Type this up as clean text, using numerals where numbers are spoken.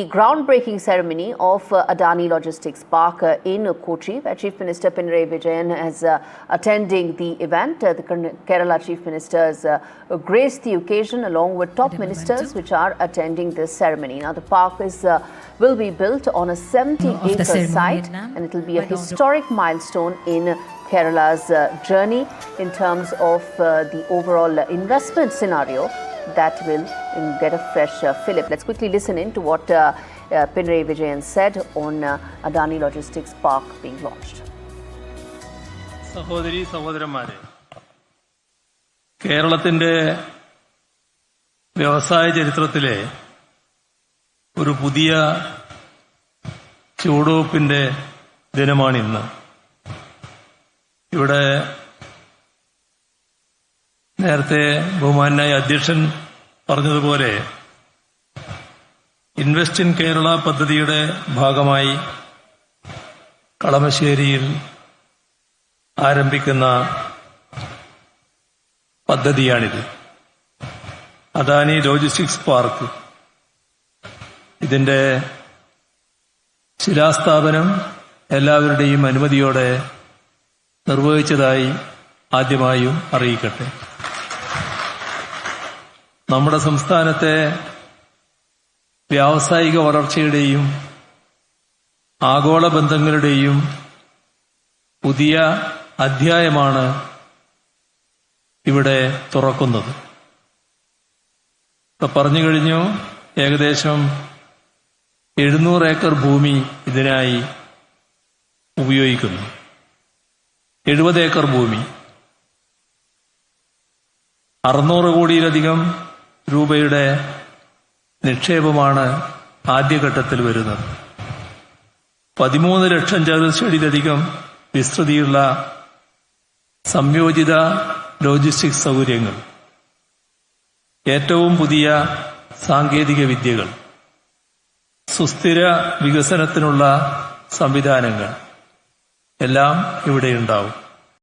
The groundbreaking ceremony of Adani Logistics Park in Kochi, where Chief Minister Pinarayi Vijayan is attending the event. The Kerala Chief Minister has graced the occasion along with top ministers which are attending this ceremony. Now, the park will be built on a 70-acre site, and it will be a historic milestone in Kerala's journey in terms of the overall investment scenario that will get a fresh fillip. Let's quickly listen in to what Pinarayi Vijayan said on Adani Logistics Park being launched. സഹോദരി സഹോദരന്മാരെ, കേരളത്തിന്റെ വ്യവസായ ചരിത്രത്തിലെ ഒരു പുതിയ ചുവടുവെപ്പിന്റെ ദിനമാണിന്ന്. ഇവിടെ നേരത്തെ ബഹുമാനായ അധ്യക്ഷൻ പറഞ്ഞതുപോലെ ഇൻവെസ്റ്റ് ഇൻ കേരള പദ്ധതിയുടെ ഭാഗമായി കളമശ്ശേരിയിൽ ആരംഭിക്കുന്ന പദ്ധതിയാണിത്. Adani logistics park. ഇതിന്റെ ശിലാസ്ഥാപനം എല്ലാവരുടെയും അനുമതിയോടെ നിർവഹിച്ചതായി ആദ്യമായും അറിയിക്കട്ടെ. നമ്മുടെ സംസ്ഥാനത്തെ വ്യാവസായിക വളർച്ചയുടെയും ആഗോള ബന്ധങ്ങളുടെയും പുതിയ അധ്യായമാണ് ഇവിടെ തുറക്കുന്നത്. ഇപ്പൊ പറഞ്ഞു കഴിഞ്ഞു, ഏകദേശം 700 ഏക്കർ ഭൂമി ഇതിനായി ഉപയോഗിക്കുന്നു. 70 ഏക്കർ ഭൂമി, 600 കോടിയിലധികം രൂപയുടെ നിക്ഷേപമാണ് ആദ്യഘട്ടത്തിൽ വരുന്നത്. 13 ലക്ഷം ചതുരശ്രടിയിലധികം വിസ്തൃതിയുള്ള സംയോജിത ലോജിസ്റ്റിക്സ് സൗകര്യങ്ങൾ, ഏറ്റവും പുതിയ സാങ്കേതിക വിദ്യകൾ, സുസ്ഥിര വികസനത്തിനുള്ള സംവിധാനങ്ങൾ എല്ലാം ഇവിടെയുണ്ടാവും.